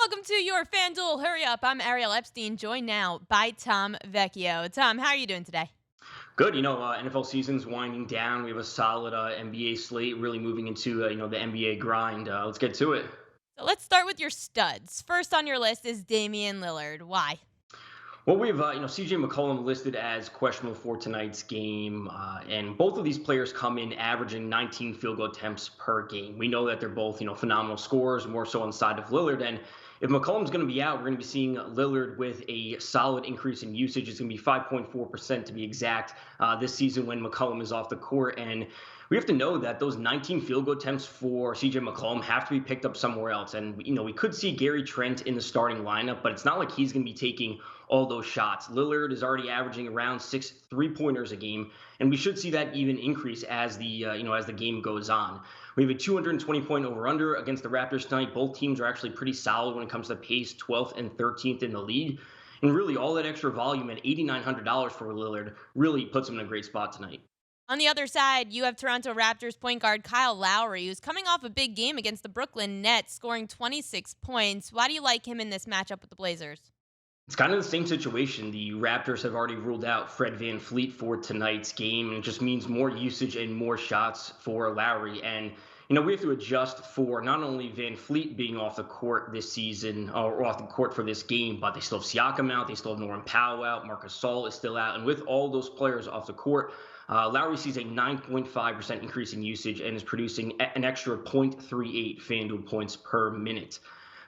Welcome to your FanDuel Hurry Up. I'm Ariel Epstein, joined now by Tom Vecchio. Tom, how are you doing today? Good. NFL season's winding down. We have a solid NBA slate, really moving into the NBA grind. Let's get to it. So let's start with your studs. First on your list is Damian Lillard. Why? Well, we have CJ McCollum listed as questionable for tonight's game, and both of these players come in averaging 19 field goal attempts per game. We know that they're both phenomenal scorers, more so on the side of Lillard. And if McCollum's going to be out, we're going to be seeing Lillard with a solid increase in usage. It's going to be 5.4% to be exact this season when McCollum is off the court. And we have to know that those 19 field goal attempts for CJ McCollum have to be picked up somewhere else. And, we could see Gary Trent in the starting lineup, but it's not like he's going to be taking all those shots. Lillard is already averaging around 6 3-pointers a game, and we should see that even increase as the game goes on. We have a 220-point over/under against the Raptors tonight. Both teams are actually pretty solid when it comes to pace, 12th and 13th in the league. And really, all that extra volume at $8,900 for Lillard really puts him in a great spot tonight. On the other side, you have Toronto Raptors point guard Kyle Lowry, who's coming off a big game against the Brooklyn Nets, scoring 26 points. Why do you like him in this matchup with the Blazers? It's kind of the same situation. The Raptors have already ruled out Fred VanVleet for tonight's game, and it just means more usage and more shots for Lowry. And we have to adjust for not only Van Fleet being off the court this season or off the court for this game, but they still have Siakam out, they still have Norman Powell out, Marcus Gasol is still out, and with all those players off the court, Lowry sees a 9.5% increase in usage and is producing an extra 0.38 FanDuel points per minute.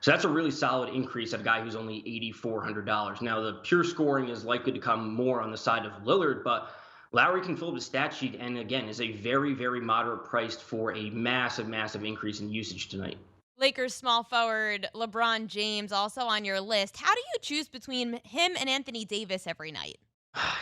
So that's a really solid increase at a guy who's only $8,400. Now, the pure scoring is likely to come more on the side of Lillard, but Lowry can fill up the stat sheet and, again, is a very, very moderate priced for a massive, massive increase in usage tonight. Lakers small forward LeBron James also on your list. How do you choose between him and Anthony Davis every night?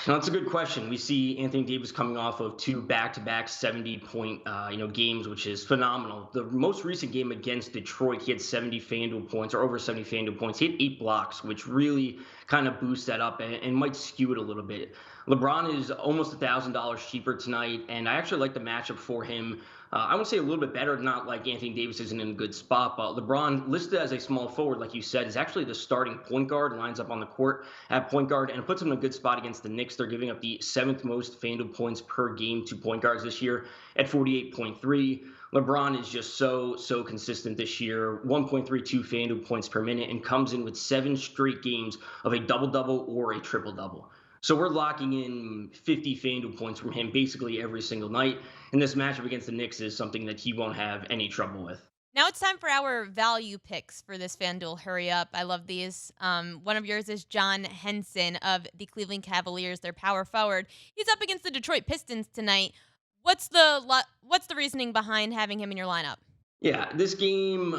That's a good question. We see Anthony Davis coming off of two back-to-back 70-point, games, which is phenomenal. The most recent game against Detroit, he had 70 FanDuel points or over 70 FanDuel points. He had 8 blocks, which really kind of boosts that up and might skew it a little bit. LeBron is almost $1,000 cheaper tonight, and I actually like the matchup for him. I would say a little bit better, not like Anthony Davis isn't in a good spot, but LeBron, listed as a small forward, like you said, is actually the starting point guard, lines up on the court at point guard, and it puts him in a good spot against the Knicks. They're giving up the seventh most FanDuel points per game to point guards this year at 48.3. LeBron is just so consistent this year, 1.32 FanDuel points per minute, and comes in with 7 straight games of a double-double or a triple-double. So we're locking in 50 FanDuel points from him basically every single night. And this matchup against the Knicks is something that he won't have any trouble with. Now it's time for our value picks for this FanDuel Hurry Up. I love these. One of yours is John Henson of the Cleveland Cavaliers, their power forward. He's up against the Detroit Pistons tonight. What's the reasoning behind having him in your lineup? Yeah, this game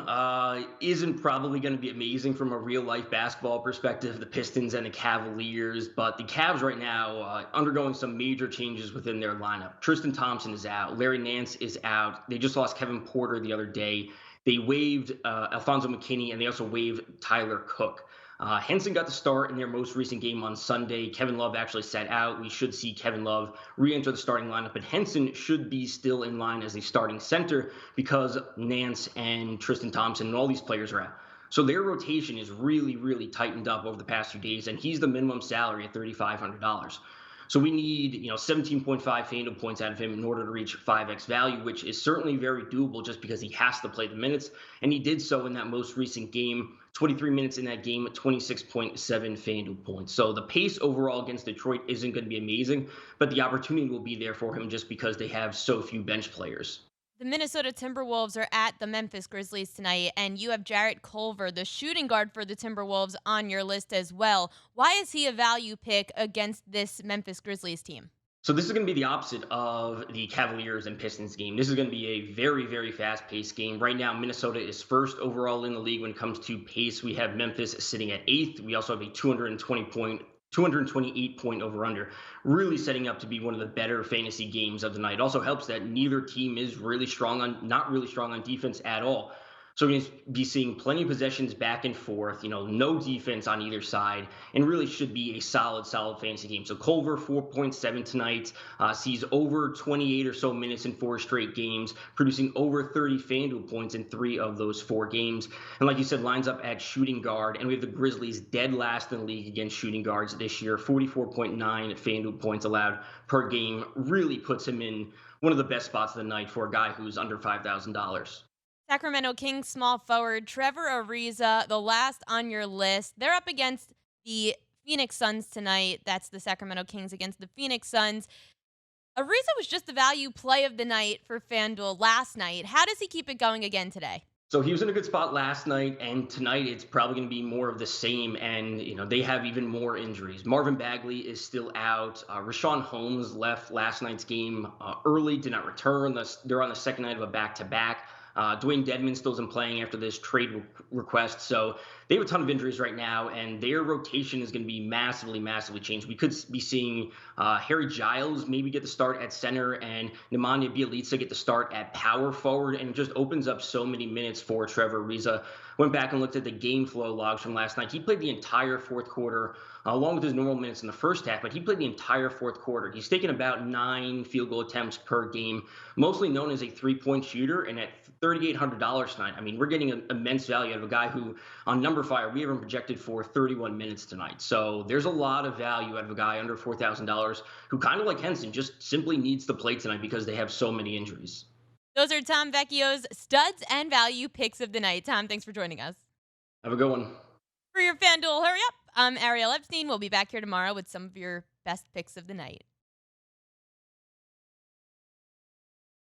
isn't probably going to be amazing from a real life basketball perspective, the Pistons and the Cavaliers, but the Cavs right now undergoing some major changes within their lineup. Tristan Thompson is out. Larry Nance is out. They just lost Kevin Porter the other day. They waived Alfonso McKinney, and they also waived Tyler Cook. Henson got the start in their most recent game on Sunday. Kevin Love actually sat out. We should see Kevin Love re-enter the starting lineup, but Henson should be still in line as a starting center because Nance and Tristan Thompson and all these players are out. So their rotation is really, really tightened up over the past few days, and he's the minimum salary at $3,500. So we need, 17.5 FanDuel points out of him in order to reach 5x value, which is certainly very doable just because he has to play the minutes. And he did so in that most recent game, 23 minutes in that game, 26.7 FanDuel points. So the pace overall against Detroit isn't going to be amazing, but the opportunity will be there for him just because they have so few bench players. The Minnesota Timberwolves are at the Memphis Grizzlies tonight, and you have Jarret Culver, the shooting guard for the Timberwolves, on your list as well. Why is he a value pick against this Memphis Grizzlies team? So this is going to be the opposite of the Cavaliers and Pistons game. This is going to be a very, very fast-paced game. Right now, Minnesota is first overall in the league when it comes to pace. We have Memphis sitting at eighth. We also have a 228-point over/under, really setting up to be one of the better fantasy games of the night. It also helps that neither team is not really strong on defense at all. So we're going to be seeing plenty of possessions back and forth, no defense on either side, and really should be a solid fantasy game. So Culver, 4.7 tonight, sees over 28 or so minutes in 4 straight games, producing over 30 FanDuel points in 3 of those 4 games. And like you said, lines up at shooting guard, and we have the Grizzlies dead last in the league against shooting guards this year, 44.9 FanDuel points allowed per game. Really puts him in one of the best spots of the night for a guy who's under $5,000. Sacramento Kings small forward Trevor Ariza, the last on your list. They're up against the Phoenix Suns tonight. That's the Sacramento Kings against the Phoenix Suns. Ariza was just the value play of the night for FanDuel last night. How does he keep it going again today? So he was in a good spot last night, and tonight it's probably going to be more of the same. And they have even more injuries. Marvin Bagley is still out. Rashawn Holmes left last night's game early, did not return. They're on the second night of a back-to-back. Dwayne Dedman still isn't playing after this trade request. So they have a ton of injuries right now, and their rotation is going to be massively changed. We could be seeing Harry Giles maybe get the start at center and Nemanja Bjelica get the start at power forward, and it just opens up so many minutes for Trevor Ariza. Went back and looked at the game flow logs from last night. He played the entire fourth quarter, along with his normal minutes in the first half, but he played the entire fourth quarter. He's taken about 9 field goal attempts per game, mostly known as a three-point shooter, and at $3,800 tonight, I mean, we're getting an immense value out of a guy who, on number fire, we have him projected for 31 minutes tonight. So there's a lot of value out of a guy under $4,000 who, kind of like Henson, just simply needs to play tonight because they have so many injuries. Those are Tom Vecchio's studs and value picks of the night. Tom, thanks for joining us. Have a good one. For your FanDuel Hurry Up, I'm Ariel Epstein. We'll be back here tomorrow with some of your best picks of the night.